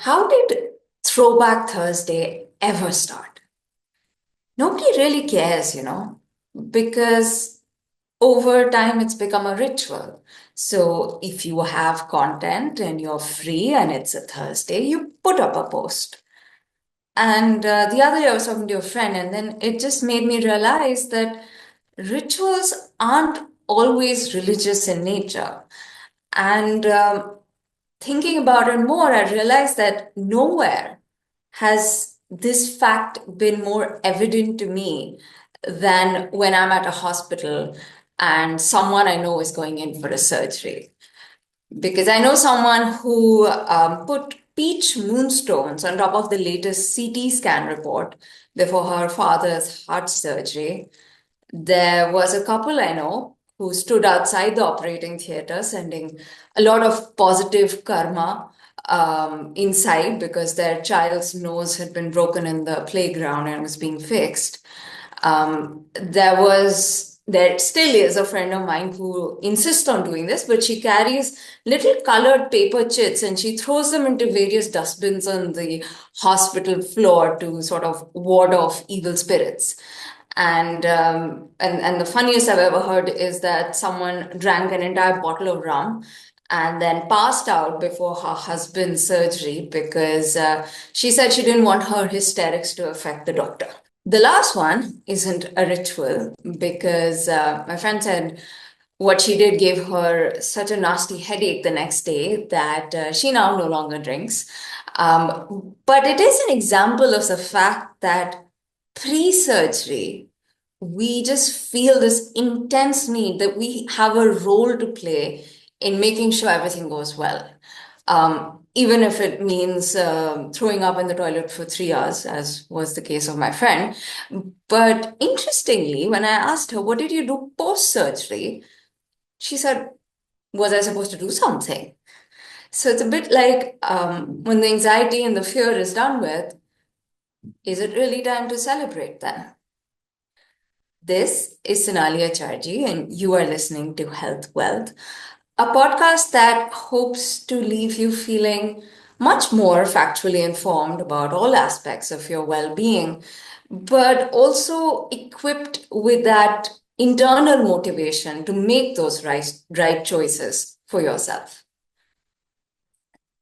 How did Throwback Thursday ever start? Nobody really cares, because over time it's become a ritual. So if you have content and you're free and it's a Thursday, you put up a post. And the other day I was talking to a friend, and then it just made me realize that rituals aren't always religious in nature. And thinking about it more, I realized that nowhere has this fact been more evident to me than when I'm at a hospital and someone I know is going in for a surgery. Because I know someone who put peach moonstones on top of the latest CT scan report before her father's heart surgery. There was a couple I know who stood outside the operating theater sending a lot of positive karma inside because their child's nose had been broken in the playground and was being fixed. There still is a friend of mine who insists on doing this, but she carries little colored paper chits and she throws them into various dustbins on the hospital floor to sort of ward off evil spirits. And the funniest I've ever heard is that someone drank an entire bottle of rum and then passed out before her husband's surgery because she said she didn't want her hysterics to affect the doctor. The last one isn't a ritual because my friend said what she did gave her such a nasty headache the next day that she now no longer drinks. But it is an example of the fact that pre surgery, we just feel this intense need that we have a role to play in making sure everything goes well. Even if it means throwing up in the toilet for 3 hours, as was the case of my friend. But interestingly, when I asked her, what did you do post surgery? She said, was I supposed to do something? So it's a bit like when the anxiety and the fear is done with, is it really time to celebrate then? This is Sonali Acharji, and you are listening to Health Wealth, a podcast that hopes to leave you feeling much more factually informed about all aspects of your well being, but also equipped with that internal motivation to make those right choices for yourself.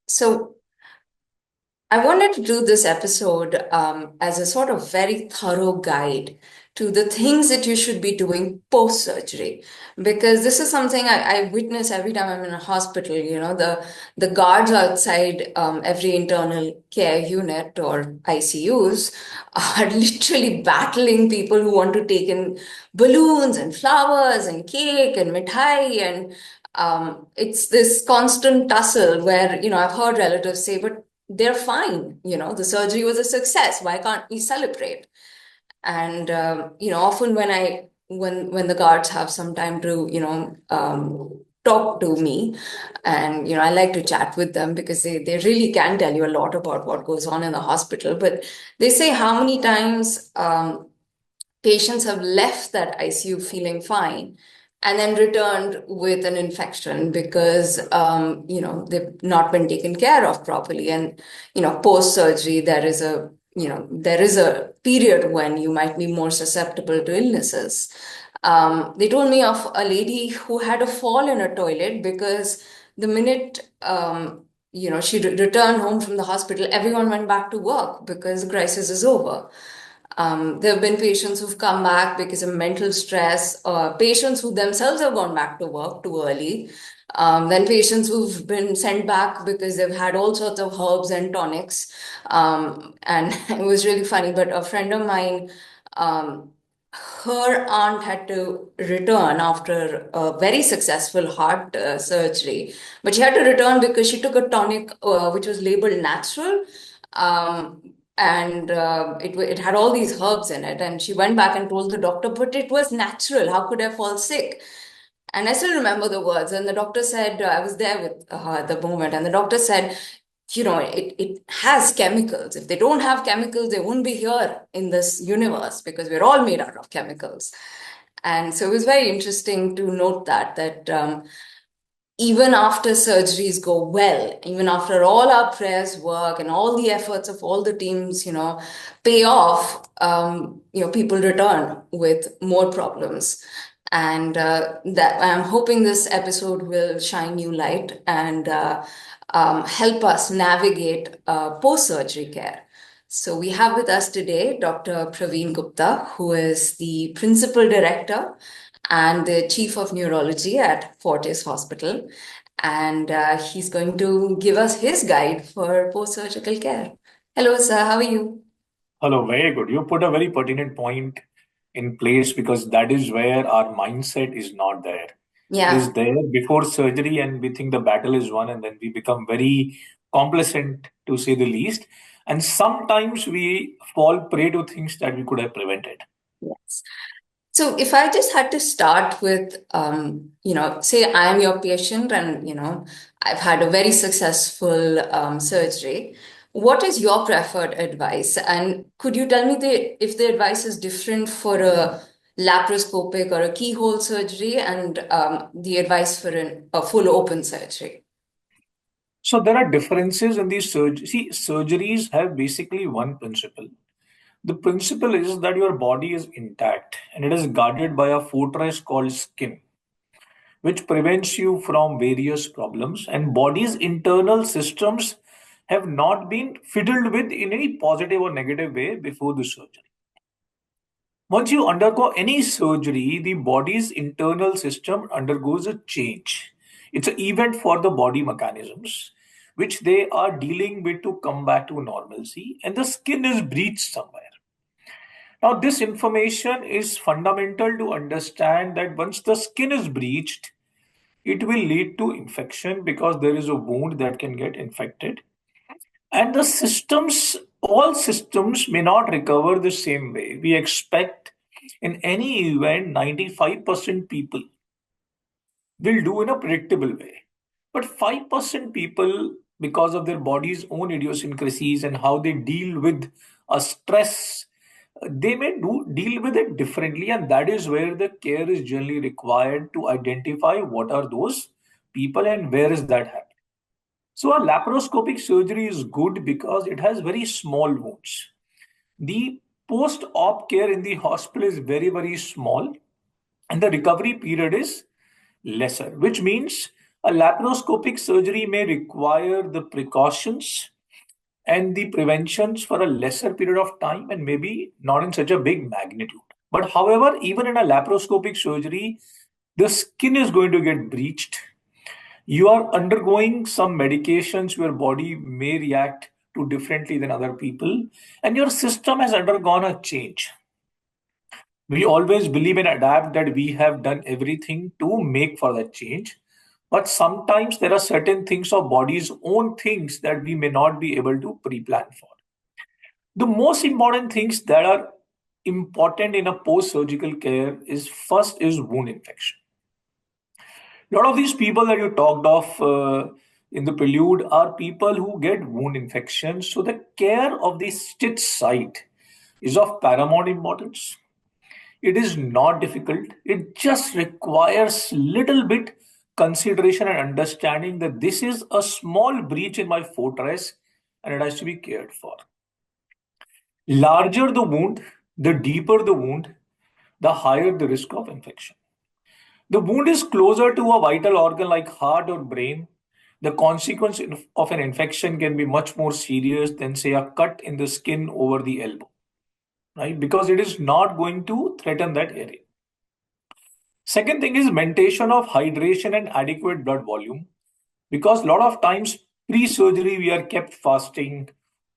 So, I wanted to do this episode as a sort of very thorough guide to the things that you should be doing post surgery, because this is something I witness every time I'm in a hospital. The guards outside every internal care unit or ICUs are literally battling people who want to take in balloons and flowers and cake and mithai and it's this constant tussle where, I've heard relatives say, but they're fine. The surgery was a success. Why can't we celebrate? And often when the guards have some time to talk to me, and I like to chat with them because they really can tell you a lot about what goes on in the hospital. But they say how many times patients have left that ICU feeling fine and then returned with an infection because they've not been taken care of properly. And post surgery there is a period when you might be more susceptible to illnesses. They told me of a lady who had a fall in a toilet because the minute she returned home from the hospital, everyone went back to work because the crisis is over. There have been patients who've come back because of mental stress, patients who themselves have gone back to work too early, then patients who've been sent back because they've had all sorts of herbs and tonics. And it was really funny, but a friend of mine, her aunt had to return after a very successful heart surgery, but she had to return because she took a tonic which was labeled natural. And it had all these herbs in it. And she went back and told the doctor, but it was natural. How could I fall sick? And I still remember the words. And the doctor said, I was there with her at the moment. And the doctor said, it has chemicals. If they don't have chemicals, they wouldn't be here in this universe because we're all made out of chemicals. And so it was very interesting to note that even after surgeries go well, even after all our prayers work and all the efforts of all the teams, pay off, people return with more problems. And that I'm hoping this episode will shine new light and help us navigate post-surgery care. So we have with us today Dr. Praveen Gupta, who is the Principal Director and the Chief of Neurology at Fortis Hospital. And he's going to give us his guide for post-surgical care. Hello, sir. How are you? Hello, very good. You put a very pertinent point in place because that is where our mindset is not there. It is Yeah. there before surgery, and we think the battle is won, and then we become very complacent to say the least. And sometimes we fall prey to things that we could have prevented. Yes. So if I just had to start with, say I am your patient and, I've had a very successful surgery, what is your preferred advice? And could you tell me if the advice is different for a laparoscopic or a keyhole surgery and the advice for a full open surgery? So there are differences in these surgeries. See, surgeries have basically one principle. The principle is that your body is intact and it is guarded by a fortress called skin, which prevents you from various problems, and body's internal systems have not been fiddled with in any positive or negative way before the surgery. Once you undergo any surgery, the body's internal system undergoes a change. It's an event for the body mechanisms which they are dealing with to come back to normalcy, and the skin is breached somewhere. Now, this information is fundamental to understand that once the skin is breached, it will lead to infection because there is a wound that can get infected. And the systems, all systems may not recover the same way. We expect in any event, 95% people will do in a predictable way. But 5% people, because of their body's own idiosyncrasies and how they deal with a stress, they may deal with it differently. And that is where the care is generally required to identify what are those people and where is that happening. So a laparoscopic surgery is good because it has very small wounds. The post-op care in the hospital is very, very small, and the recovery period is lesser, which means a laparoscopic surgery may require the precautions and the preventions for a lesser period of time and maybe not in such a big magnitude. But however, even in a laparoscopic surgery, the skin is going to get breached. You are undergoing some medications your body may react to differently than other people, and your system has undergone a change. We always believe and adapt that we have done everything to make for that change. But sometimes there are certain things of body's own things that we may not be able to pre-plan for. The most important things that are important in a post-surgical care is first is wound infection. A lot of these people that you talked of in the prelude are people who get wound infections. So the care of the stitch site is of paramount importance. It is not difficult. It just requires little bit consideration and understanding that this is a small breach in my fortress and it has to be cared for. Larger the wound, the deeper the wound, the higher the risk of infection. The wound is closer to a vital organ like heart or brain. The consequence of an infection can be much more serious than, say, a cut in the skin over the elbow, right? Because it is not going to threaten that area. Second thing is maintain of hydration and adequate blood volume. Because a lot of times pre-surgery we are kept fasting.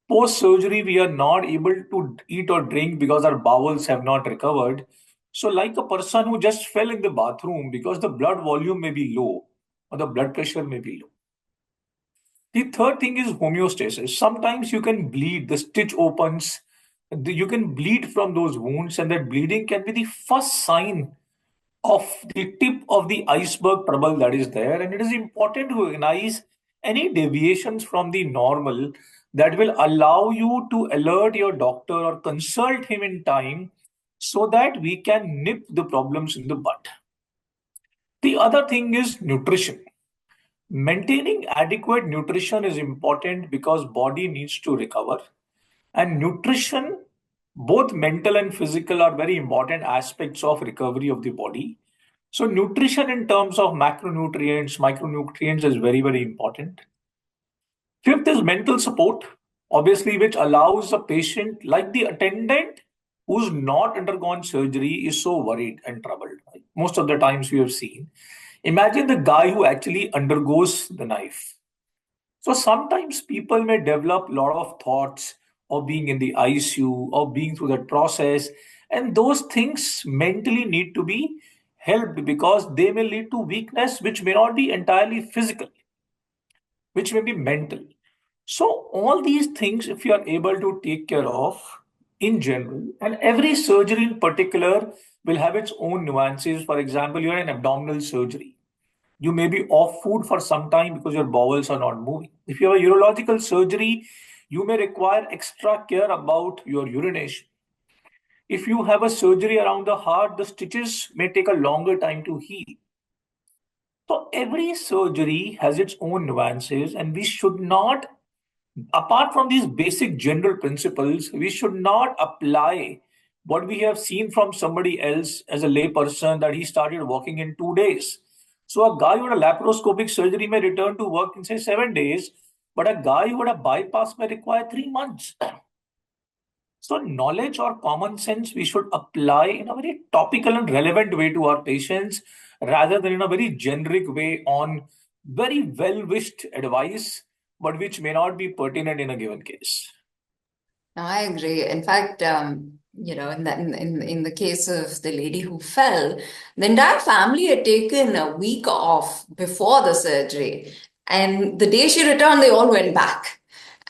Post-surgery we are not able to eat or drink because our bowels have not recovered. So like a person who just fell in the bathroom because the blood volume may be low or the blood pressure may be low. The third thing is homeostasis. Sometimes you can bleed, the stitch opens, you can bleed from those wounds, and that bleeding can be the first sign of the tip of the iceberg trouble that is there. And it is important to recognize any deviations from the normal that will allow you to alert your doctor or consult him in time so that we can nip the problems in the bud. The other thing is nutrition. Maintaining adequate nutrition is important because body needs to recover. And nutrition, both mental and physical, are very important aspects of recovery of the body. So nutrition in terms of macronutrients, micronutrients is very, very important. Fifth is mental support, obviously, which allows a patient like the attendant who's not undergone surgery is so worried and troubled. Right? Most of the times we have seen. Imagine the guy who actually undergoes the knife. So sometimes people may develop a lot of thoughts of being in the ICU or being through that process, and those things mentally need to be helped because they may lead to weakness, which may not be entirely physical, which may be mental. So all these things, if you are able to take care of in general, and every surgery in particular will have its own nuances. For example, you're in abdominal surgery. You may be off food for some time because your bowels are not moving. If you have a urological surgery, you may require extra care about your urination. If you have a surgery around the heart, the stitches may take a longer time to heal. So every surgery has its own nuances, and we should not, apart from these basic general principles, we should not apply what we have seen from somebody else as a layperson that he started walking in 2 days. So a guy with a laparoscopic surgery may return to work in say 7 days, but a guy with a bypass may require 3 months. So knowledge or common sense we should apply in a very topical and relevant way to our patients rather than in a very generic way on very well-wished advice, but which may not be pertinent in a given case. No, I agree. In fact, in the case of the lady who fell, the entire family had taken a week off before the surgery, and the day she returned, they all went back,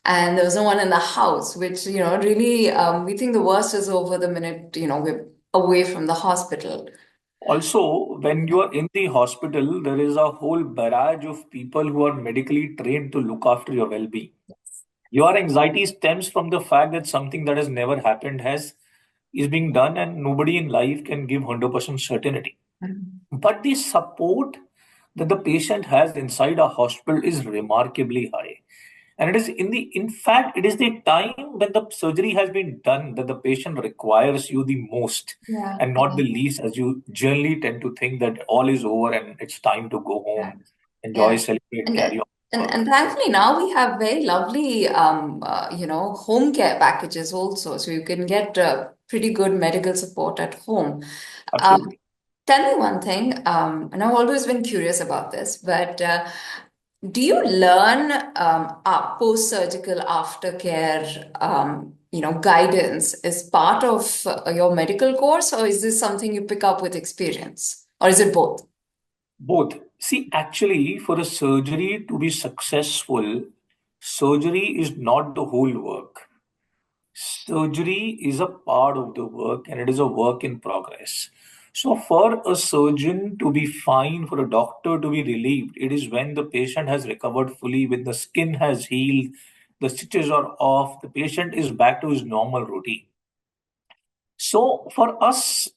and there was no one in the house. Which really, we think the worst is over the minute we're away from the hospital. Also, when you are in the hospital, there is a whole barrage of people who are medically trained to look after your well-being. Your anxiety stems from the fact that something that has never happened has is being done, and nobody in life can give 100% certainty. Mhm. But the support that the patient has inside a hospital is remarkably high. And it is in fact, it is the time when the surgery has been done that the patient requires you the most Yeah, and not the least, as you generally tend to think that all is over and it's time to go yeah. home, enjoy, Yeah. celebrate, And carry on work. and thankfully now we have very lovely home care packages also, so you can get pretty good medical support at home. Um, Absolutely. Tell me one thing, and I've always been curious about this, but do you learn post-surgical aftercare, guidance as part of your medical course, or is this something you pick up with experience, or is it both? Both. See, actually, for a surgery to be successful, surgery is not the whole work. Surgery is a part of the work and it is a work in progress. So, for a surgeon to be fine, for a doctor to be relieved, it is when the patient has recovered fully, when the skin has healed, the stitches are off, the patient is back to his normal routine. So, for us,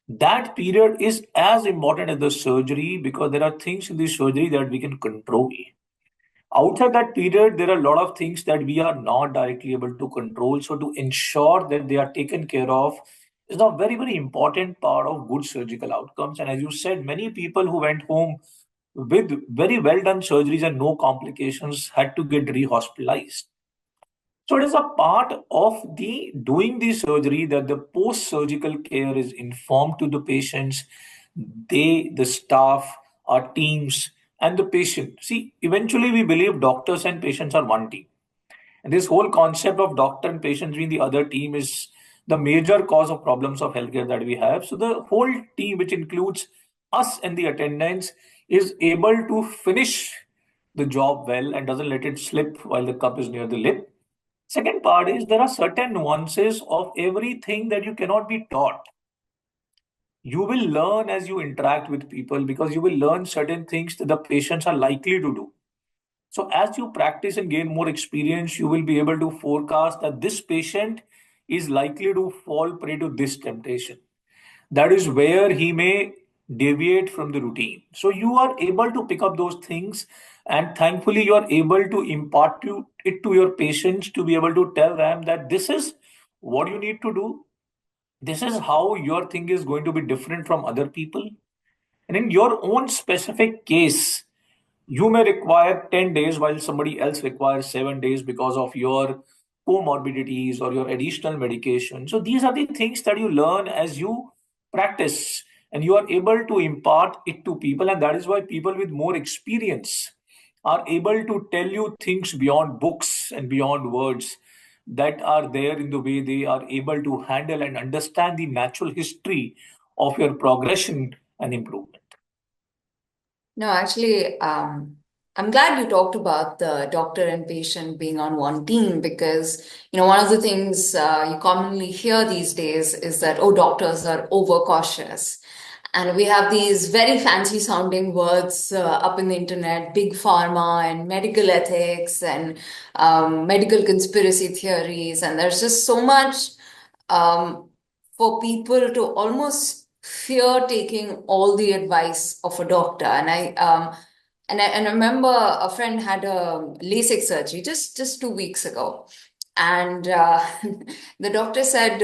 that period is as important as the surgery because there are things in the surgery that we can control. Outside that period, there are a lot of things that we are not directly able to control. So, to ensure that they are taken care of is a very, very important part of good surgical outcomes. And as you said, many people who went home with very well done surgeries and no complications had to get re-hospitalized. So it is a part of the doing the surgery that the post-surgical care is informed to the patients, they, the staff, our teams, and the patient. See, eventually we believe doctors and patients are one team. And this whole concept of doctor and patient being the other team is the major cause of problems of healthcare that we have. So the whole team, which includes us and the attendants, is able to finish the job well and doesn't let it slip while the cup is near the lip. Second part is there are certain nuances of everything that you cannot be taught. You will learn as you interact with people because you will learn certain things that the patients are likely to do. So, as you practice and gain more experience, you will be able to forecast that this patient is likely to fall prey to this temptation. That is where he may deviate from the routine. So, you are able to pick up those things And thankfully, you are able to it to your patients to be able to tell them that this is what you need to do. This is how your thing is going to be different from other people. And in your own specific case, you may require 10 days while somebody else requires 7 days because of your comorbidities or your additional medication. So these are the things that you learn as you practice, and you are able to impart it to people. And that is why people with more experience are able to tell you things beyond books and beyond words, that are there in the way they are able to handle and understand the natural history of your progression and improvement. No, actually, I'm glad you talked about the doctor and patient being on one team because, one of the things you commonly hear these days is that, oh, doctors are overcautious. And we have these very fancy sounding words up in the internet, big pharma and medical ethics and medical conspiracy theories. And there's just so much um, for people to almost fear taking all the advice of a doctor. And I remember a friend had a LASIK surgery just 2 weeks ago, and the doctor said,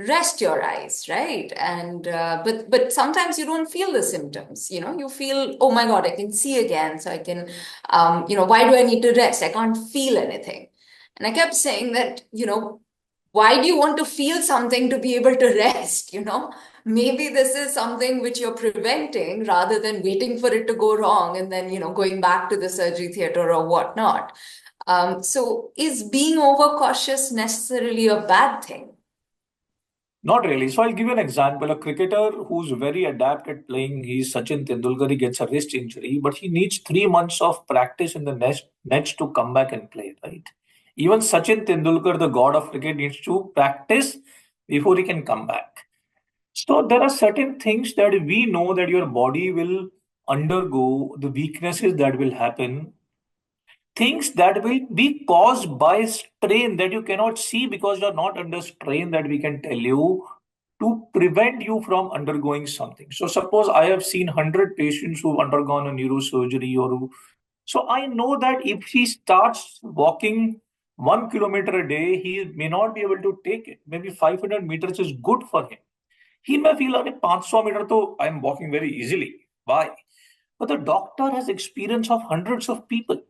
rest your eyes, right? And but sometimes you don't feel the symptoms. You feel, oh my God, I can see again, so I can, why do I need to rest? I can't feel anything. And I kept saying that, why do you want to feel something to be able to rest? Maybe this is something which you're preventing rather than waiting for it to go wrong and then, going back to the surgery theater or whatnot. So is being overcautious necessarily a bad thing? Not really. So I'll give you an example. A cricketer who's very adept at playing, he's Sachin Tendulkar, he gets a wrist injury, but he needs 3 months of practice in the nets to come back and play, right? Even Sachin Tendulkar, the god of cricket, needs to practice before he can come back. So there are certain things that we know that your body will undergo, the weaknesses that will happen, things that will be caused by strain that you cannot see because you're not under strain, that we can tell you to prevent you from undergoing something. So suppose I have seen 100 patients who've undergone a neurosurgery so I know that if he starts walking 1 kilometer a day, he may not be able to take it. Maybe 500 meters is good for him. He may feel like 500 meters, so I'm walking very easily. Why? But the doctor has experience of hundreds of people,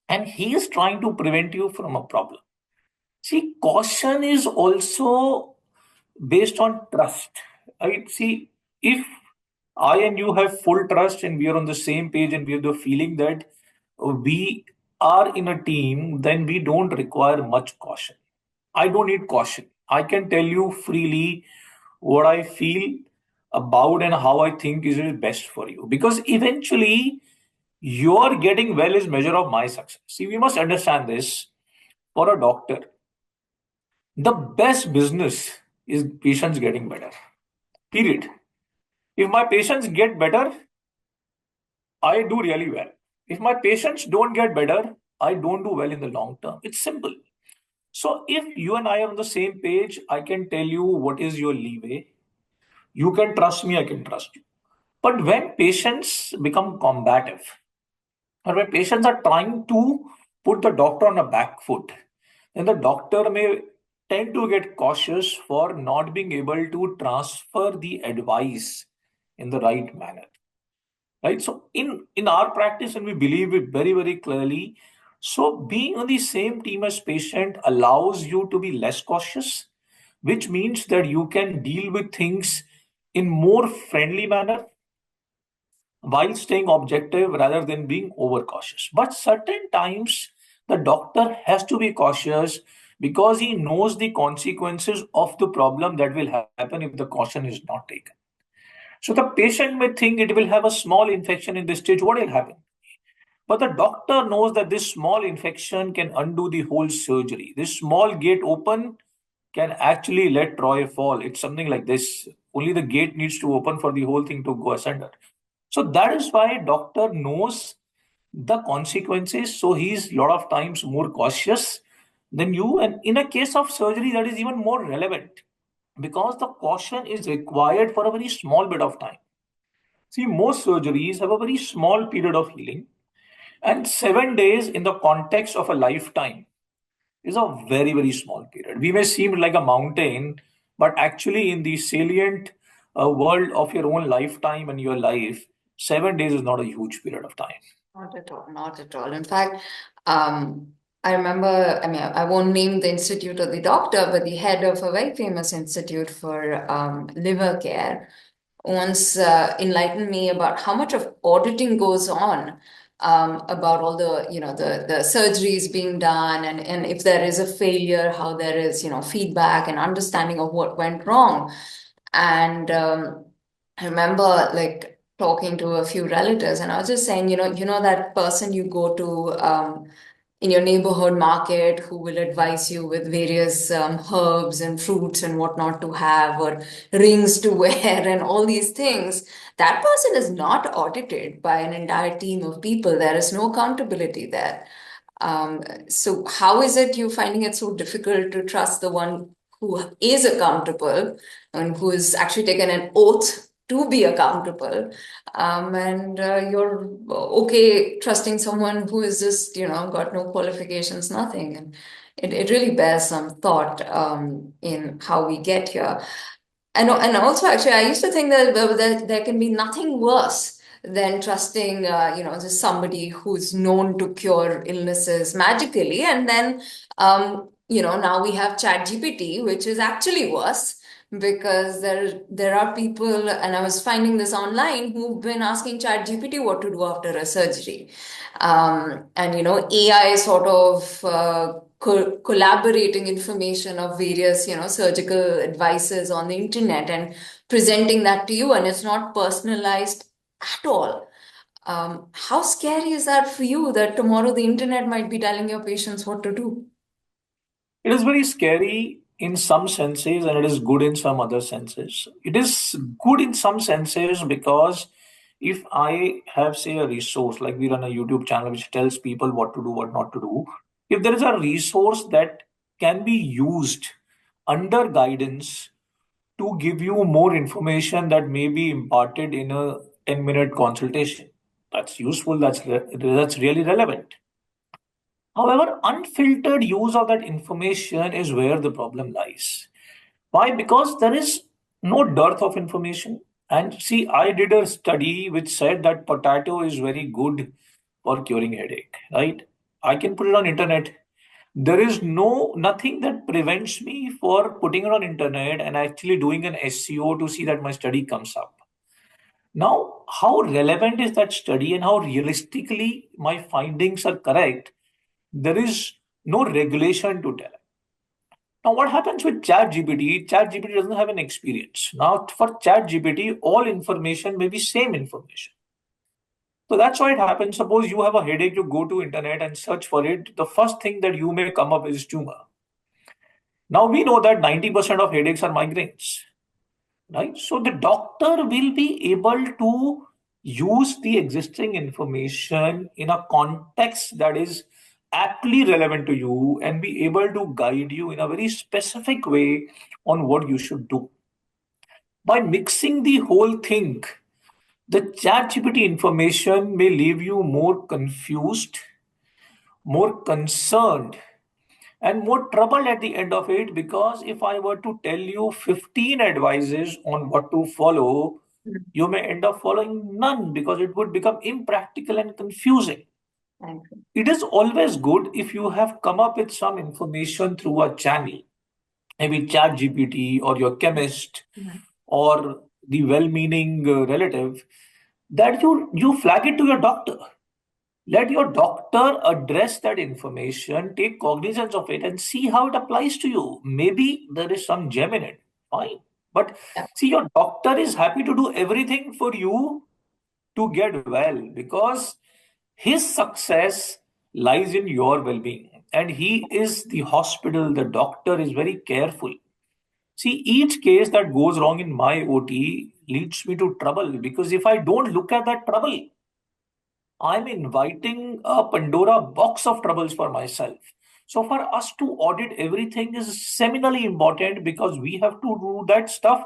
and he is trying to prevent you from a problem. See, caution is also based on trust. I see, if I and you have full trust and we are on the same page and we have the feeling that we are in a team, then we don't require much caution. I don't need caution. I can tell you freely what I feel about and how I think is best for you, because eventually your getting well is measure of my success. See, we must understand this. For a doctor, the best business is patients getting better. Period. If my patients get better, I do really well. If my patients don't get better, I don't do well in the long term. It's simple. So if you and I are on the same page, I can tell you what is your leeway. You can trust me, I can trust you. But when patients become combative, or when patients are trying to put the doctor on a back foot, then the doctor may tend to get cautious for not being able to transfer the advice in the right manner. Right? So in our practice, and we believe it very, very clearly, so being on the same team as patient allows you to be less cautious, which means that you can deal with things in more friendly manner while staying objective rather than being overcautious. But certain times the doctor has to be cautious because he knows the consequences of the problem that will happen if the caution is not taken. So the patient may think it will have a small infection in this stage. What will happen? But the doctor knows that this small infection can undo the whole surgery. This small gate open can actually let Troy fall. It's something like this. Only the gate needs to open for the whole thing to go asunder. So that is why doctor knows the consequences. So he's a lot of times more cautious than you. And in a case of surgery, that is even more relevant because the caution is required for a very small bit of time. See, most surgeries have a very small period of healing. And 7 days in the context of a lifetime is a very, very small period. We may seem like a mountain, but actually, in the salient world of your own lifetime and your life, 7 days is not a huge period of time. Not at all, not at all. In fact, um, I remember, I mean, I won't name the institute or the doctor, but the head of a very famous institute for liver care once enlightened me about how much of auditing goes on about all the, the surgeries being done, and if there is a failure, how there is, feedback and understanding of what went wrong. And I remember like talking to a few relatives, and I was just saying, that person you go to in your neighborhood market who will advise you with various herbs and fruits and what not to have, or rings to wear, and all these things. That person is not audited by an entire team of people. There is no accountability there. So how is it you finding it so difficult to trust the one who is accountable and who has actually taken an oath to be accountable, and you're okay trusting someone who is just, got no qualifications, nothing. And it really bears some thought in how we get here. And also, actually, I used to think that there can be nothing worse than trusting, just somebody who's known to cure illnesses magically. And then, now we have ChatGPT, which is actually worse because there are people, and I was finding this online, who've been asking ChatGPT what to do after a surgery. And AI sort of collaborating information of various, surgical advices on the internet and presenting that to you, and it's not personalized at all. How scary is that for you that tomorrow the internet might be telling your patients what to do? It is very scary in some senses and it is good in some other senses. It is good in some senses because if I have, say, a resource, like we run a YouTube channel which tells people what to do, what not to do, if there is a resource that can be used under guidance to give you more information that may be imparted in a 10-minute consultation, that's useful, that's really relevant. However, unfiltered use of that information is where the problem lies. Why? Because there is no dearth of information. And see, I did a study which said that potato is very good for curing headache, right? I can put it on internet. There is nothing that prevents me for putting it on internet and actually doing an SEO to see that my study comes up. Now, how relevant is that study and how realistically my findings are correct? There is no regulation to tell. Now, what happens with ChatGPT? ChatGPT doesn't have an experience. Now, for ChatGPT, all information may be same information. So that's why it happens. Suppose you have a headache, you go to internet and search for it. The first thing that you may come up is tumor. Now we know that 90% of headaches are migraines, right? So the doctor will be able to use the existing information in a context that is aptly relevant to you and be able to guide you in a very specific way on what you should do. By mixing the whole thing, the ChatGPT information may leave you more confused, more concerned, and more trouble at the end of it, because if I were to tell you 15 advices on what to follow, you may end up following none because it would become impractical and confusing. Thank It is always good if you have come up with some information through a channel, maybe ChatGPT or your chemist you. or the well-meaning relative, that you flag it to your doctor. Let your doctor address that information, take cognizance of it, and see how it applies to you. Maybe there is some gem in it. Fine. But Yeah. see, your doctor is happy to do everything for you to get well because his success lies in your well being. And he is the hospital, the doctor is very careful. See, each case that goes wrong in my OT leads me to trouble because if I don't look at that trouble, I'm inviting a Pandora box of troubles for myself. So, for us to audit everything is seminally important because we have to do that stuff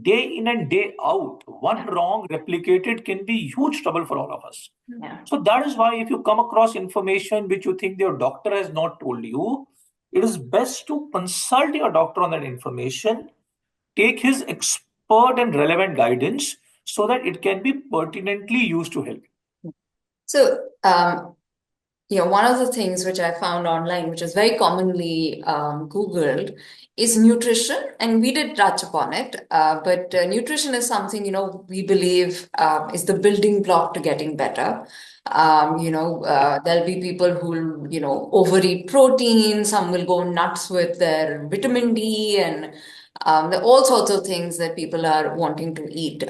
day in and day out. One wrong replicated can be huge trouble for all of us. Yeah. So that is why if you come across information which you think your doctor has not told you, it is best to consult your doctor on that information, take his expert and relevant guidance so that it can be pertinently used to help. So, one of the things which I found online, which is very commonly Googled, is nutrition. And we did touch upon it, but nutrition is something, we believe is the building block to getting better. There'll be people who'll, overeat protein, some will go nuts with their vitamin D, and there are all sorts of things that people are wanting to eat.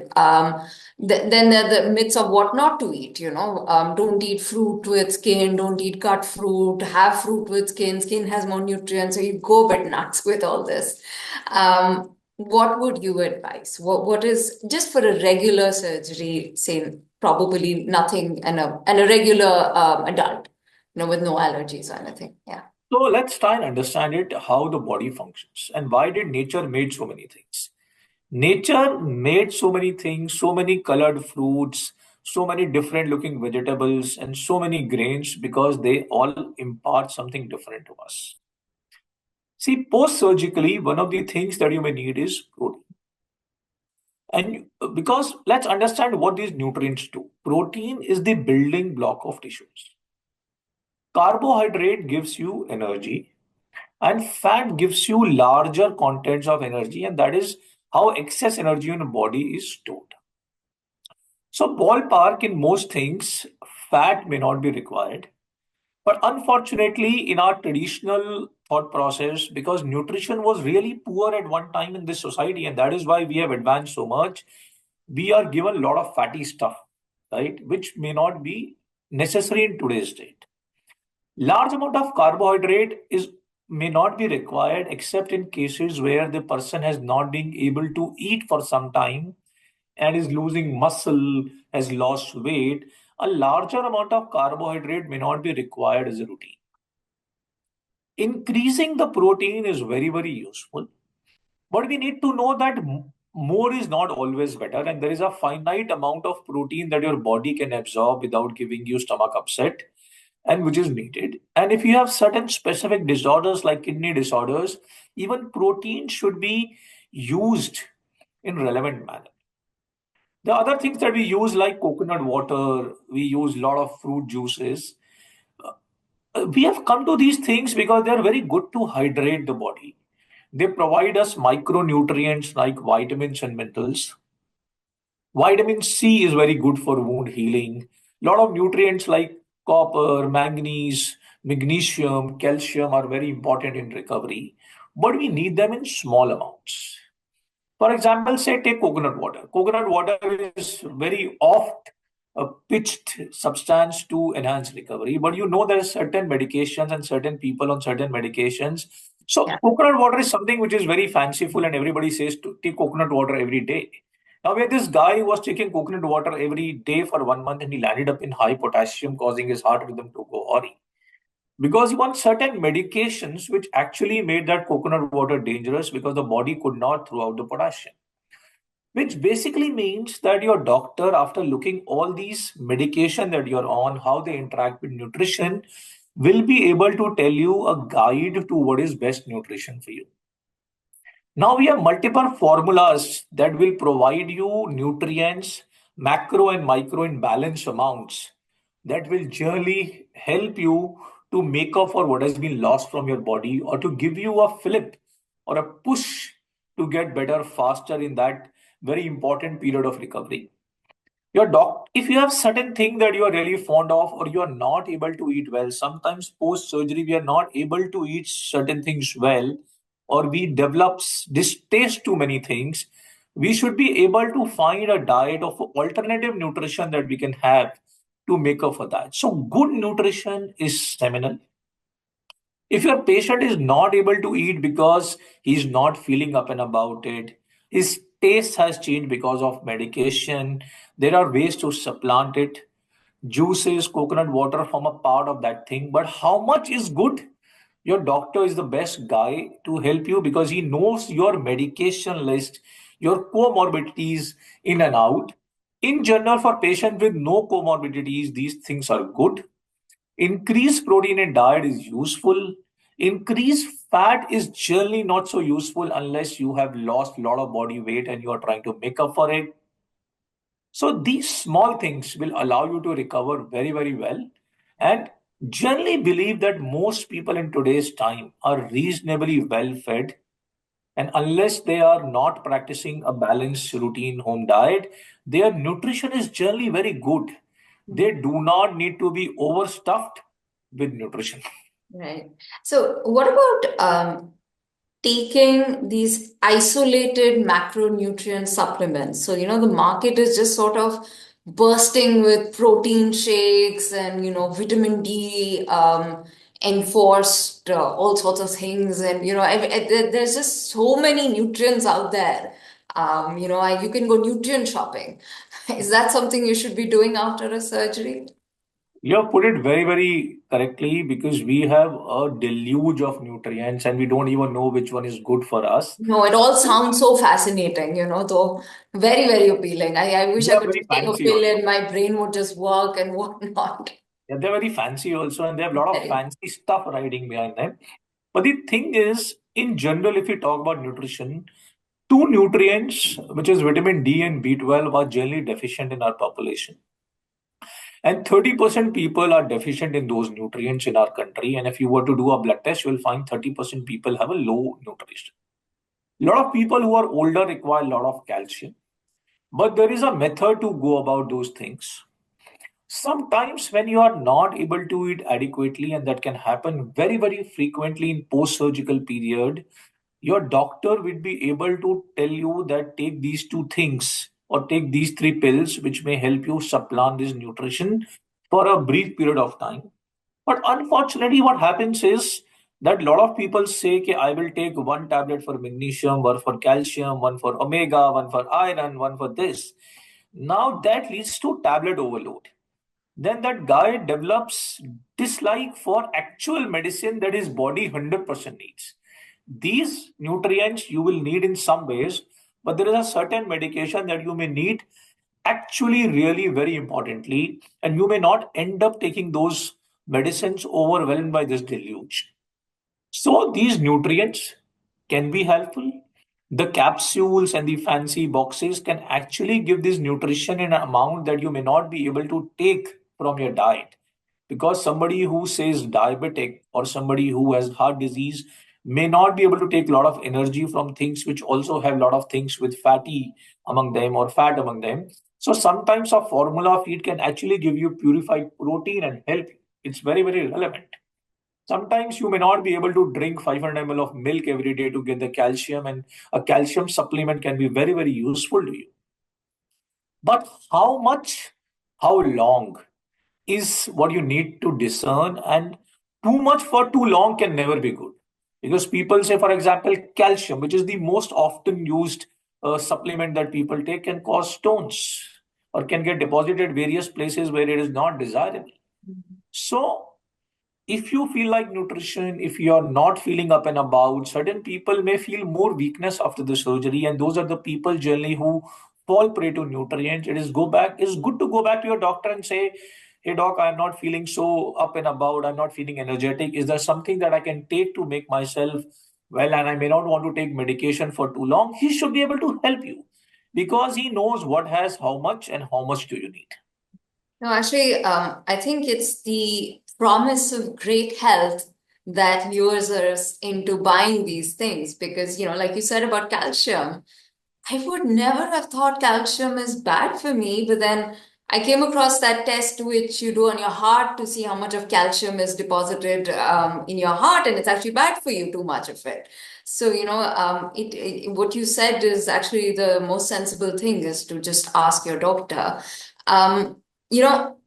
Then there are the myths of what not to eat, don't eat fruit with skin, don't eat cut fruit, have fruit with skin, skin has more nutrients, so you go a bit nuts with all this. What would you advise? What is just for a regular surgery, say probably nothing, and a regular adult, with no allergies or anything. Yeah. So let's try and understand it how the body functions and why did nature made so many things. Nature made so many things, so many colored fruits, so many different looking vegetables, and so many grains because they all impart something different to us. See, post surgically, one of the things that you may need is protein. And because let's understand what these nutrients do. Protein is the building block of tissues. Carbohydrate gives you energy, and fat gives you larger contents of energy, and that is how excess energy in the body is stored. So, ballpark in most things, fat may not be required. But unfortunately, in our traditional thought process, because nutrition was really poor at one time in this society, and that is why we have advanced so much, we are given a lot of fatty stuff, right? Which may not be necessary in today's state. Large amount of carbohydrate is may not be required except in cases where the person has not been able to eat for some time and is losing muscle, has lost weight. A larger amount of carbohydrate may not be required as a routine. Increasing the protein is very, very useful, but we need to know that more is not always better, and there is a finite amount of protein that your body can absorb without giving you stomach upset, and which is needed. And if you have certain specific disorders like kidney disorders, even protein should be used in relevant manner. The other things that we use, like coconut water, we use a lot of fruit juices. We have come to these things because they are very good to hydrate the body. They provide us micronutrients like vitamins and minerals. Vitamin C is very good for wound healing. A lot of nutrients like copper, manganese, magnesium, calcium are very important in recovery, but we need them in small amounts. For example, say take coconut water. Coconut water is very oft a pitched substance to enhance recovery, but you know there are certain medications and certain people on certain medications. So Yeah. coconut water is something which is very fanciful, and everybody says to take coconut water every day. Now, where this guy was taking coconut water every day for 1 month and he landed up in high potassium, causing his heart rhythm to go awry because he wants certain medications which actually made that coconut water dangerous because the body could not throw out the potassium, which basically means that your doctor, after looking all these medication that you're on, how they interact with nutrition, will be able to tell you a guide to what is best nutrition for you. Now we have multiple formulas that will provide you nutrients, macro and micro in balanced amounts that will generally help you to make up for what has been lost from your body or to give you a flip or a push to get better faster in that very important period of recovery. Your doc, if you have certain thing that you are really fond of or you are not able to eat well, sometimes post surgery we are not able to eat certain things well, or we develop distaste to many things. We should be able to find a diet of alternative nutrition that we can have to make up for that. So good nutrition is seminal. If your patient is not able to eat because he's not feeling up and about it, his taste has changed because of medication, there are ways to supplant it. Juices, coconut water form a part of that thing. But how much is good? Your doctor is the best guy to help you because he knows your medication list, your comorbidities in and out. In general, for patients with no comorbidities, these things are good. Increased protein in diet is useful. Increased fat is generally not so useful unless you have lost a lot of body weight and you are trying to make up for it. So these small things will allow you to recover very, very well. And generally believe that most people in today's time are reasonably well fed. And unless they are not practicing a balanced routine home diet, their nutrition is generally very good. They do not need to be overstuffed with nutrition. Right. So, what about taking these isolated macronutrient supplements? So, the market is just sort of bursting with protein shakes and, vitamin D enforced all sorts of things. And, there's just so many nutrients out there. You can go nutrient shopping. Is that something you should be doing after a surgery? You have put it very, very correctly because we have a deluge of nutrients and we don't even know which one is good for us. No, it all sounds so fascinating, though very, very appealing. I wish They I are could very just take a fancy pill also. and my brain would just work and whatnot. Yeah, they're very fancy also, and they have a lot of Very. fancy stuff riding behind them. But the thing is, in general, if you talk about nutrition, two nutrients, which is vitamin D and B12, are generally deficient in our population. And 30% people are deficient in those nutrients in our country. And if you were to do a blood test, you will find 30% people have a low nutrition. A lot of people who are older require a lot of calcium. But there is a method to go about those things. Sometimes, when you are not able to eat adequately, and that can happen very, very frequently in post surgical period, your doctor will be able to tell you that take these two things or take these three pills, which may help you supplant this nutrition for a brief period of time. But unfortunately, what happens is that a lot of people say, okay, I will take one tablet for magnesium, one for calcium, one for omega, one for iron, one for this. Now that leads to tablet overload. Then that guy develops dislike for actual medicine that his body 100% needs. These nutrients you will need in some ways, but there is a certain medication that you may need actually really very importantly, and you may not end up taking those medicines overwhelmed by this deluge. So these nutrients can be helpful. The capsules and the fancy boxes can actually give this nutrition in an amount that you may not be able to take from your diet. Because somebody who says diabetic or somebody who has heart disease may not be able to take a lot of energy from things which also have a lot of things with fatty among them or fat among them. So sometimes a formula feed can actually give you purified protein and help you. It's very, very relevant. Sometimes you may not be able to drink 500 ml of milk every day to get the calcium, and a calcium supplement can be very, very useful to you. But how much, how long is what you need to discern, and too much for too long can never be good. Because people say, for example, calcium, which is the most often used supplement that people take, can cause stones or can get deposited various places where it is not desirable. So if you feel like nutrition, if you are not feeling up and about, certain people may feel more weakness after the surgery, and those are the people generally who fall prey to nutrients. It's good to go back to your doctor and say, hey doc, I'm not feeling so up and about, I'm not feeling energetic. Is there something that I can take to make myself well? And I may not want to take medication for too long. He should be able to help you because he knows what has how much and how much do you need. No, actually, I think it's the promise of great health that lures us into buying these things because, like you said about calcium, I would never have thought calcium is bad for me, but then I came across that test which you do on your heart to see how much of calcium is deposited in your heart, and it's actually bad for you, too much of it. So, what you said is actually the most sensible thing is to just ask your doctor. Um, you know,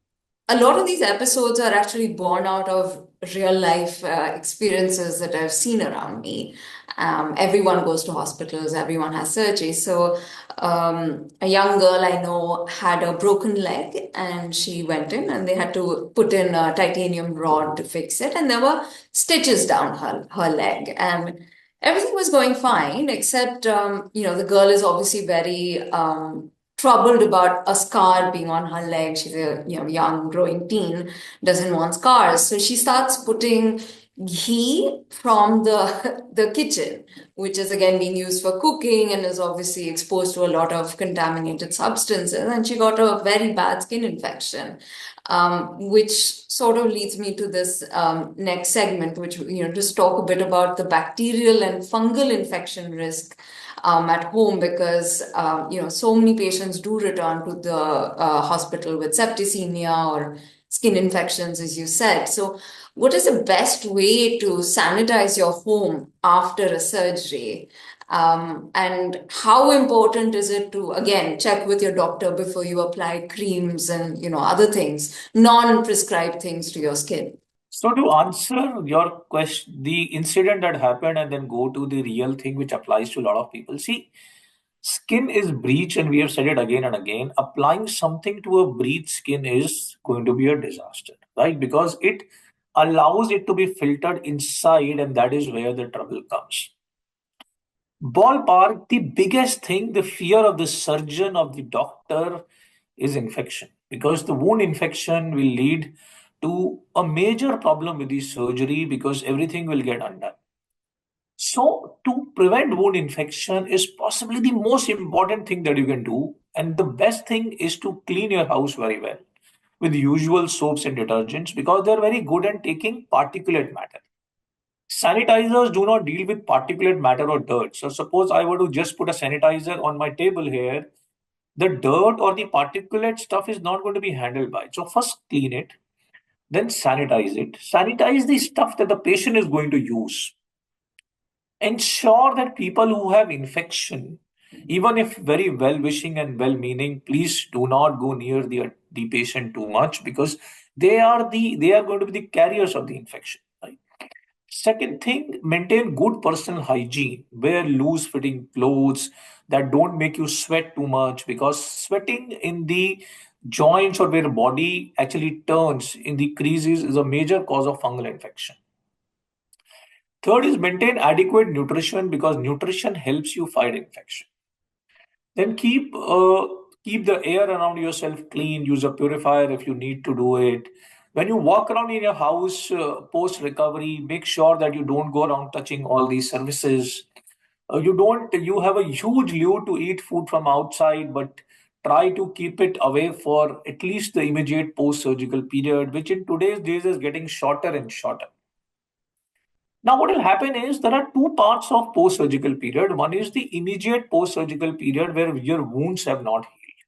a lot of these episodes are actually born out of real life experiences that I've seen around me. Everyone goes to hospitals, everyone has surgery. So, a young girl I know had a broken leg and she went in and they had to put in a titanium rod to fix it. And there were stitches down her leg. And Everything was going fine, except, the girl is obviously very troubled about a scar being on her leg. She's a, young growing teen, doesn't want scars. So she starts putting ghee from the the kitchen, which is again being used for cooking and is obviously exposed to a lot of contaminated substances. And she got a very bad skin infection, which sort of leads me to this next segment, which, just talk a bit about the bacterial and fungal infection risk at home, because, so many patients do return to the hospital with septicemia or skin infections, as you said. So, what is the best way to sanitize your home after a surgery? And how important is it to, again, check with your doctor before you apply creams and, other things, non-prescribed things to your skin? So to answer your question, the incident that happened and then go to the real thing which applies to a lot of people. See, skin is breach, and we have said it again and again. Applying something to a breached skin is going to be a disaster, right? Because it allows it to be filtered inside, and that is where the trouble comes. Ballpark, the biggest thing, the fear of the surgeon, of the doctor, is infection, because the wound infection will lead to a major problem with the surgery because everything will get undone. So, to prevent wound infection is possibly the most important thing that you can do. And the best thing is to clean your house very well with usual soaps and detergents because they're very good at taking particulate matter. Sanitizers do not deal with particulate matter or dirt. So, suppose I were to just put a sanitizer on my table here, the dirt or the particulate stuff is not going to be handled by it. So, first clean it, then sanitize it. Sanitize the stuff that the patient is going to use. Ensure that people who have infection, even if very well wishing and well meaning, please do not go near the patient too much because they are going to be the carriers of the infection. Right? Second thing, maintain good personal hygiene. Wear loose fitting clothes that don't make you sweat too much because sweating in the joints or where body actually turns in the creases is a major cause of fungal infection. Third is maintain adequate nutrition because nutrition helps you fight infection. Then keep the air around yourself clean. Use a purifier if you need to do it. When you walk around in your house post recovery, make sure that you don't go around touching all these surfaces. You don't. You have a huge lure to eat food from outside, but try to keep it away for at least the immediate post surgical period, which in today's days is getting shorter and shorter. Now, what will happen is there are two parts of post-surgical period. One is the immediate post-surgical period where your wounds have not healed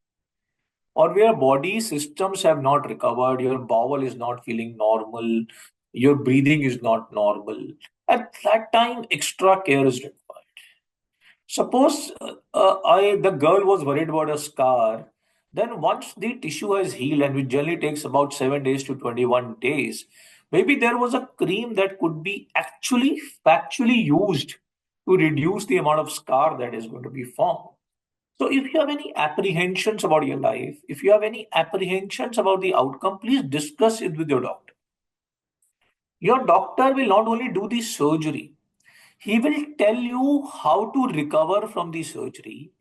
or where body systems have not recovered, your bowel is not feeling normal, your breathing is not normal. At that time, extra care is required. Suppose the girl was worried about a scar. Then once the tissue has healed, and which generally takes about 7 days to 21 days, maybe there was a cream that could be actually factually used to reduce the amount of scar that is going to be formed. So if you have any apprehensions about your life, if you have any apprehensions about the outcome, please discuss it with your doctor. Your doctor will not only do the surgery, he will tell you how to recover from the surgery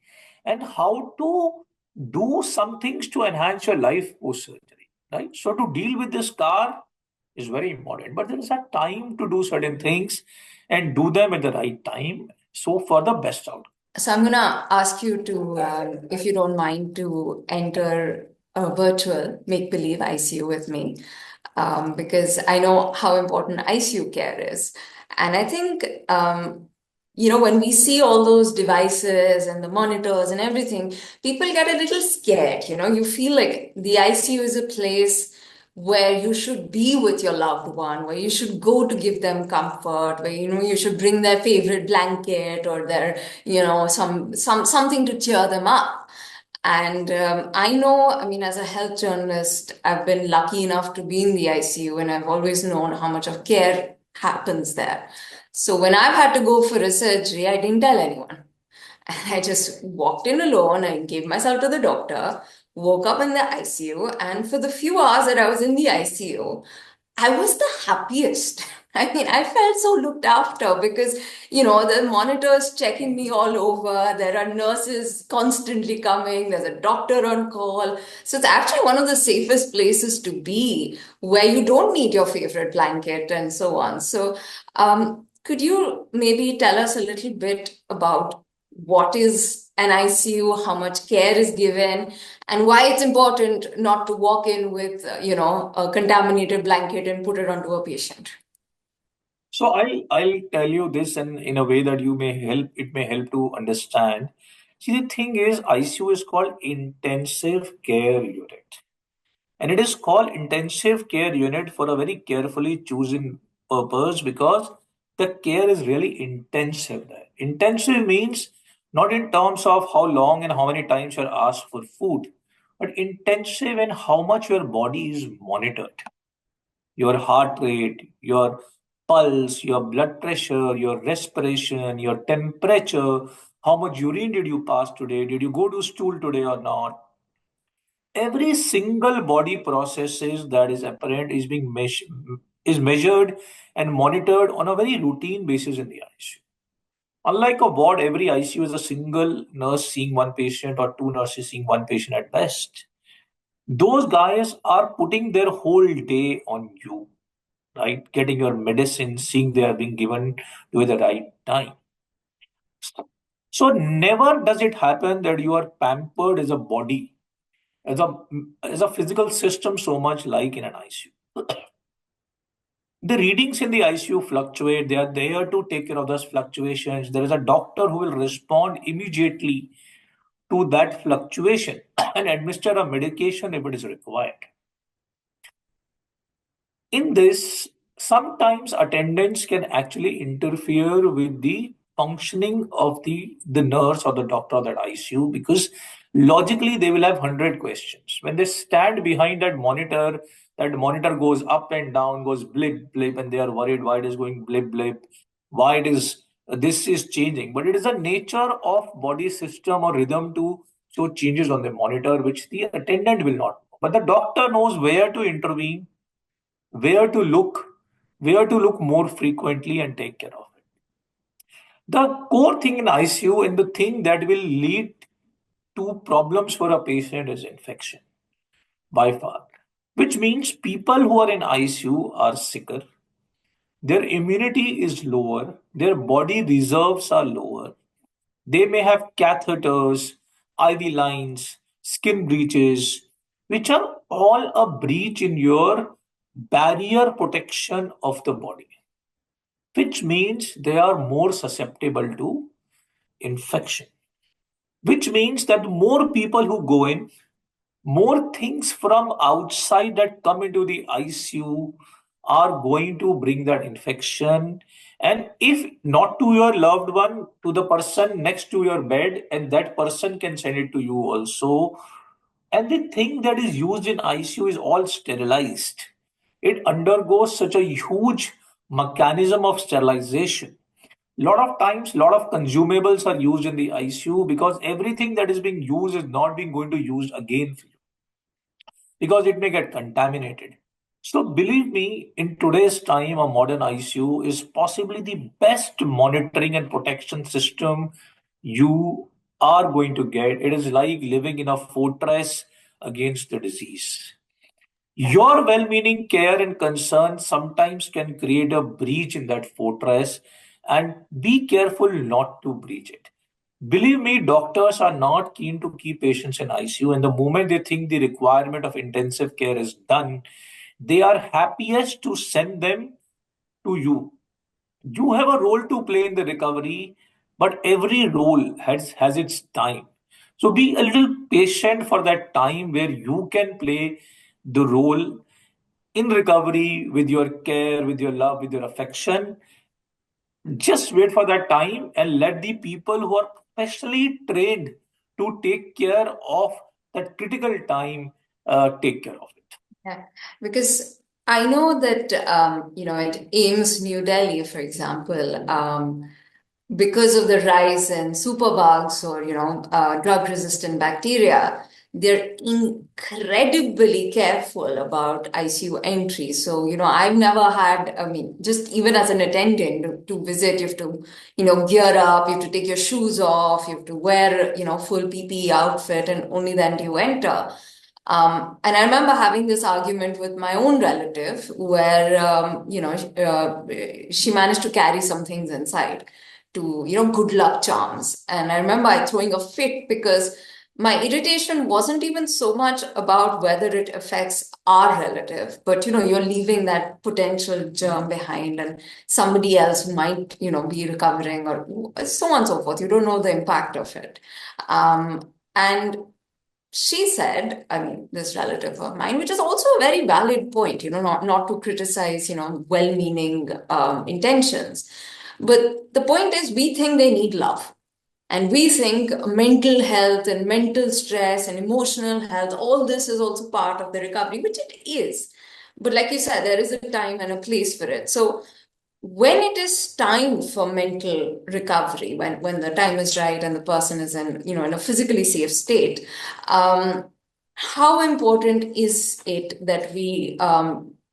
and how to do some things to enhance your life post surgery. Right? So, to deal with this scar is very important, but there is a time to do certain things and do them at the right time. So, for the best outcome. So I'm gonna ask you to, if you don't mind, to enter a virtual make-believe ICU with me, because I know how important ICU care is. And I think, when we see all those devices and the monitors and everything, people get a little scared. You feel like the ICU is a place where you should be with your loved one, where you should go to give them comfort, where you should bring their favorite blanket or their, something to cheer them up. And I know, I mean, as a health journalist, I've been lucky enough to be in the ICU, and I've always known how much of care happens there. So when I've had to go for a surgery, I didn't tell anyone. And I just walked in alone and gave myself to the doctor, woke up in the ICU, and for the few hours that I was in the ICU, I was the happiest. I mean, I felt so looked after because, the monitors checking me all over. There are nurses constantly coming. There's a doctor on call. So it's actually one of the safest places to be where you don't need your favorite blanket and so on. So, could you maybe tell us a little bit about what is an ICU, how much care is given, and why it's important not to walk in with a contaminated blanket and put it onto a patient? So I'll tell you this in a way that you may help it may help to understand. See, the thing is, ICU is called intensive care unit. And it is called intensive care unit for a very carefully chosen purpose because the care is really intensive there. Intensive means not in terms of how long and how many times you're asked for food, but intensive in how much your body is monitored. Your heart rate, your pulse, your blood pressure, your respiration, your temperature, how much urine did you pass today? Did you go to stool today or not? Every single body processes that is apparent is measured and monitored on a very routine basis in the ICU. Unlike a ward, every ICU is a single nurse seeing one patient or two nurses seeing one patient at best. Those guys are putting their whole day on you, right? Getting your medicine, seeing they are being given to at the right time. So never does it happen that you are pampered as a body, as a physical system, so much like in an ICU. The readings in the ICU fluctuate. They are there to take care of those fluctuations. There is a doctor who will respond immediately to that fluctuation and administer a medication if it is required. In this, sometimes attendants can actually interfere with the functioning of the nurse or the doctor of that ICU because logically they will have 100 questions. When they stand behind that monitor goes up and down, goes blip, blip, and they are worried why it is going blip, blip, why it is this is changing. But it is a nature of body system or rhythm to show changes on the monitor, which the attendant will not know. But the doctor knows where to intervene, where to look, where to look more frequently and take care of it. The core thing in ICU and the thing that will lead to problems for a patient is infection by far, which means people who are in ICU are sicker, their immunity is lower, their body reserves are lower. They may have catheters, IV lines, skin breaches, which are all a breach in your barrier protection of the body, which means they are more susceptible to infection, which means that more people who go in, more things from outside that come into the ICU are going to bring that infection. And if not to your loved one, to the person next to your bed, and that person can send it to you also. And the thing that is used in ICU is all sterilized. It undergoes such a huge mechanism of sterilization. Lot of times, lot of consumables are used in the ICU because everything that is being used is not being going to use again because it may get contaminated. So believe me, in today's time, a modern ICU is possibly the best monitoring and protection system you are going to get. It is like living in a fortress against the disease. Your well meaning care and concern sometimes can create a breach in that fortress, and be careful not to breach it. Believe me, doctors are not keen to keep patients in ICU, and the moment they think the requirement of intensive care is done, they are happiest to send them to you. You have a role to play in the recovery, but every role has its time. So be a little patient for that time where you can play the role in recovery with your care, with your love, with your affection. Just wait for that time and let the people who are professionally trained to take care of that critical time take care of it. Yeah, because I know that at AIMS New Delhi, for example, because of the rise in superbugs or drug-resistant bacteria, they're incredibly careful about ICU entry. So, I've never had, I mean, just even as an attendant to visit, you have to, gear up, you have to take your shoes off, you have to wear, full PPE outfit, and only then do you enter. And I remember having this argument with my own relative where, she managed to carry some things inside to, good luck charms. And I remember I throwing a fit because my irritation wasn't even so much about whether it affects our relative, but, you're leaving that potential germ behind and somebody else might, be recovering or so on and so forth. You don't know the impact of it. And she said, I mean, this relative of mine, which is also a very valid point, not to criticize, well-meaning intentions. But the point is, we think they need love. And we think mental health and mental stress and emotional health, all this is also part of the recovery, which it is. But like you said, there is a time and a place for it. So when it is time for mental recovery, when the time is right and the person is in a physically safe state, um, how important is it that we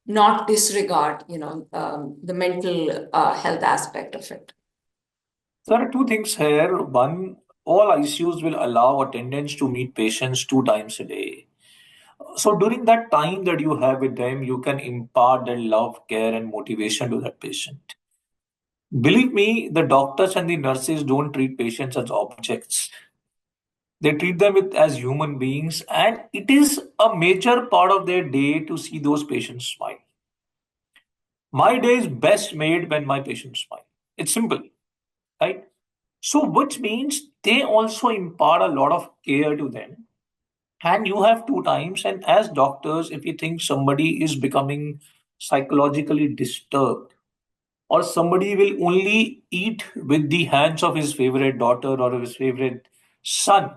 not disregard the mental health aspect of it? There are two things here. One, all ICUs will allow attendants to meet patients 2 times a day. So during that time that you have with them, you can impart that love, care, and motivation to that patient. Believe me, the doctors and the nurses don't treat patients as objects. They treat them as human beings, and it is a major part of their day to see those patients smile. My day is best made when my patients smile. It's simple, right? So, which means they also impart a lot of care to them. And you have 2 times. And as doctors, if you think somebody is becoming psychologically disturbed, or somebody will only eat with the hands of his favorite daughter or his favorite son,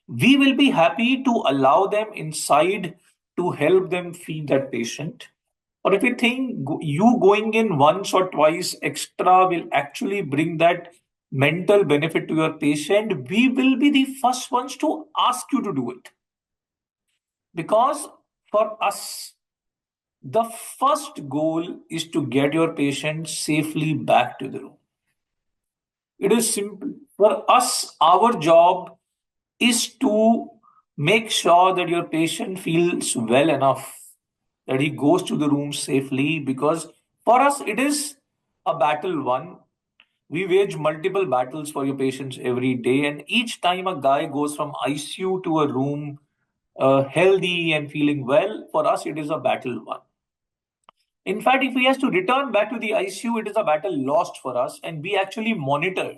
we will be happy to allow them inside to help them feed that patient. Or if you think you going in once or twice extra will actually bring that mental benefit to your patient, we will be the first ones to ask you to do it. Because for us, the first goal is to get your patient safely back to the room. It is simple. For us, our job is to make sure that your patient feels well enough that he goes to the room safely, because for us it is a battle won. We wage multiple battles for your patients every day, and each time a guy goes from ICU to a room healthy and feeling well, for us it is a battle won. In fact, if he has to return back to the ICU, it is a battle lost for us, and we actually monitor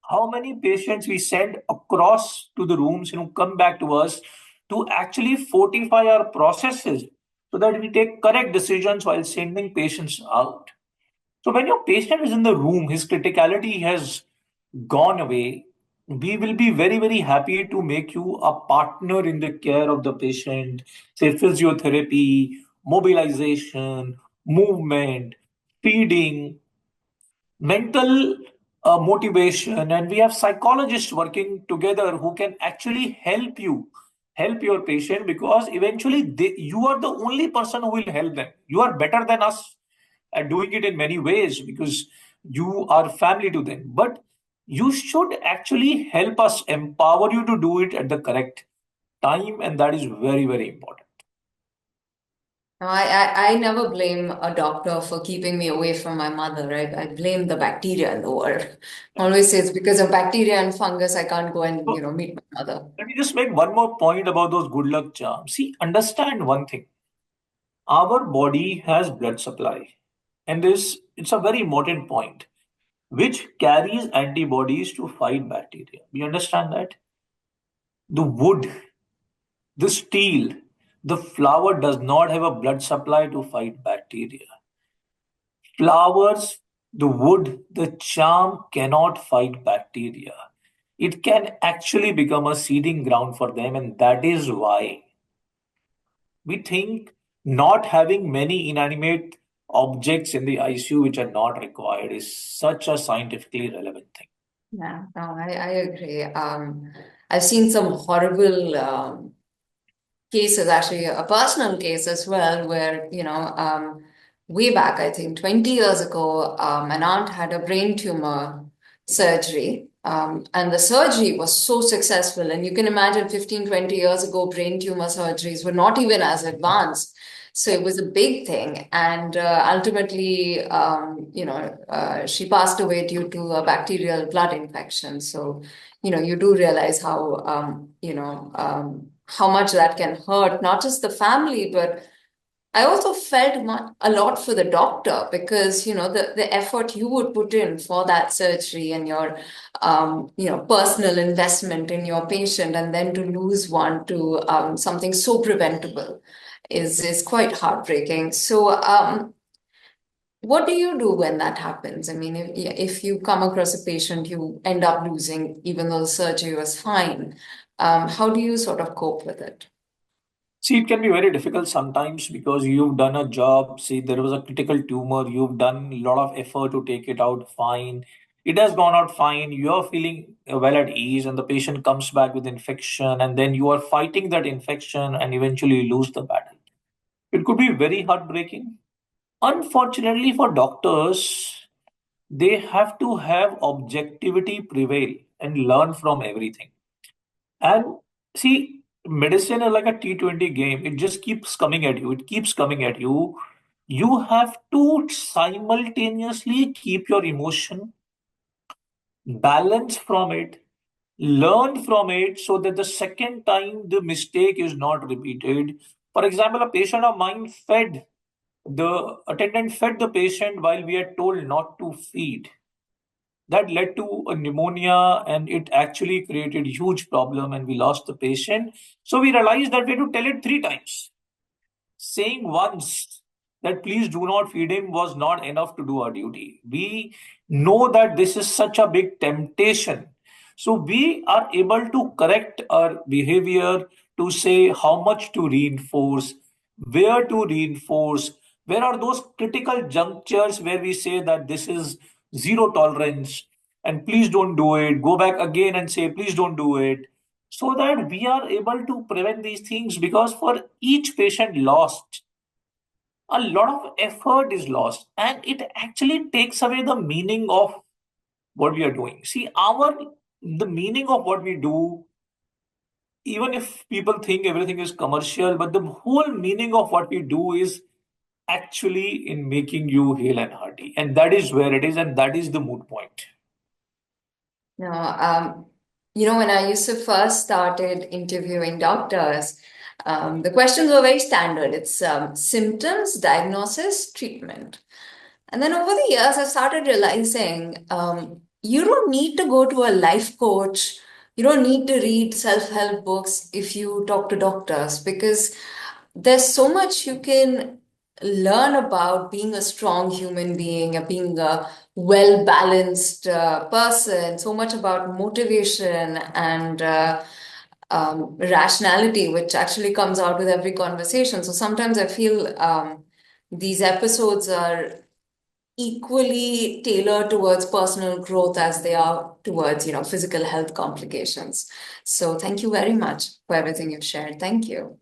how many patients we send across to the rooms, come back to us to actually fortify our processes so that we take correct decisions while sending patients out. So when your patient is in the room, his criticality has gone away. We will be very, very happy to make you a partner in the care of the patient, say physiotherapy, mobilization, movement, feeding, mental motivation, and we have psychologists working together who can actually help your patient, because eventually you are the only person who will help them. You are better than us at doing it in many ways because you are family to them, but you should actually help us empower you to do it at the correct time, and that is very, very important. No, I never blame a doctor for keeping me away from my mother, right? I blame the bacteria in the world. Always say it's because of bacteria and fungus I can't go and, So meet my mother. let me just make one more point about those good luck charms. See, understand one thing. Our body has blood supply, and this it's a very important point, which carries antibodies to fight bacteria. We understand that the wood, the steel, the flower does not have a blood supply to fight bacteria. Flowers, the wood, the charm cannot fight bacteria. It can actually become a seeding ground for them, and that is why we think not having many inanimate objects in the ICU which are not required is such a scientifically relevant thing. Yeah, no, I agree. I've seen some horrible cases, actually a personal case as well, where, way back, I think 20 years ago, an aunt had a brain tumor surgery. And the surgery was so successful. And you can imagine 15, 20 years ago, brain tumor surgeries were not even as advanced. So it was a big thing. And ultimately, she passed away due to a bacterial blood infection. So, you do realize how much that can hurt, not just the family, but I also felt a lot for the doctor because, the effort you would put in for that surgery and your, personal investment in your patient, and then to lose one to something so preventable is quite heartbreaking. So, what do you do when that happens? I mean, if you come across a patient you end up losing, even though the surgery was fine, how do you sort of cope with it? See, it can be very difficult sometimes because you've done a job. See, there was a critical tumor. You've done a lot of effort to take it out fine. It has gone out fine. You're feeling well at ease, and the patient comes back with infection, and then you are fighting that infection and eventually lose the battle. It could be very heartbreaking. Unfortunately, for doctors, they have to have objectivity prevail and learn from everything. And see, medicine is like a T20 game. It just keeps coming at you. It keeps coming at you. You have to simultaneously keep your emotion, balance from it, learn from it so that the second time the mistake is not repeated. For example, a patient of mine the attendant fed the patient while we are told not to feed. That led to a pneumonia and it actually created huge problem and we lost the patient. So we realized that we had to tell it 3 times. Saying once that please do not feed him was not enough to do our duty. We know that this is such a big temptation. So we are able to correct our behavior to say how much to reinforce, where to reinforce, where are those critical junctures where we say that this is zero tolerance and please don't do it. Go back again and say, please don't do it so that we are able to prevent these things because for each patient lost a lot of effort is lost and it actually takes away the meaning of what we are doing. See, our the meaning of what we do, even if people think everything is commercial, but the whole meaning of what we do is actually in making you hale and hearty, and that is where it is, and that is the moot point. No, when I used to first started interviewing doctors, the questions were very standard. It's symptoms, diagnosis, treatment. And then over the years, I've started realizing you don't need to go to a life coach. You don't need to read self-help books if you talk to doctors because there's so much you can learn about being a strong human being, being a well-balanced person, so much about motivation and rationality, which actually comes out with every conversation. So sometimes I feel these episodes are equally tailored towards personal growth as they are towards, physical health complications. So thank you very much for everything you've shared. Thank you.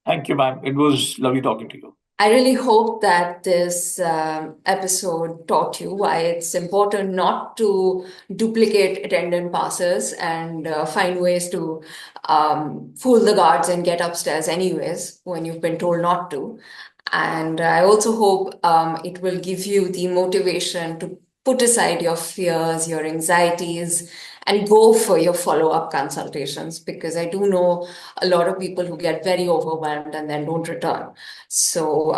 Thank you, ma'am. It was lovely talking to you. I really hope that this episode taught you why it's important not to duplicate attendant passes and find ways to fool the guards and get upstairs anyways when you've been told not to. And I also hope it will give you the motivation to put aside your fears, your anxieties, and go for your follow-up consultations because I do know a lot of people who get very overwhelmed and then don't return. So,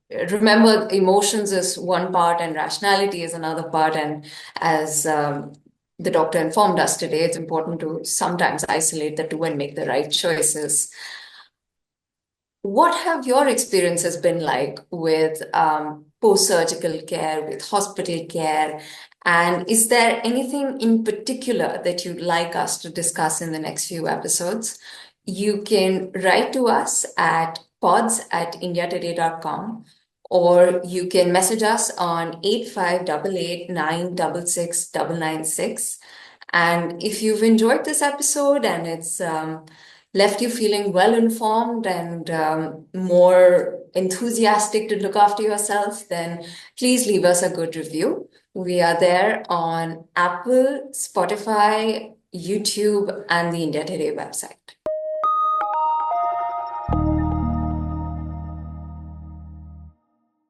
remember emotions is one part and rationality is another part. And as the doctor informed us today, it's important to sometimes isolate the two and make the right choices. What have your experiences been like with post-surgical care, with hospital care? And is there anything in particular that you'd like us to discuss in the next few episodes? You can write to us at pods@indiatoday.com or you can message us on 8588 966 996. And if you've enjoyed this episode and it's left you feeling well informed and more enthusiastic to look after yourself, then please leave us a good review. We are there on Apple, Spotify, YouTube, and the India Today website.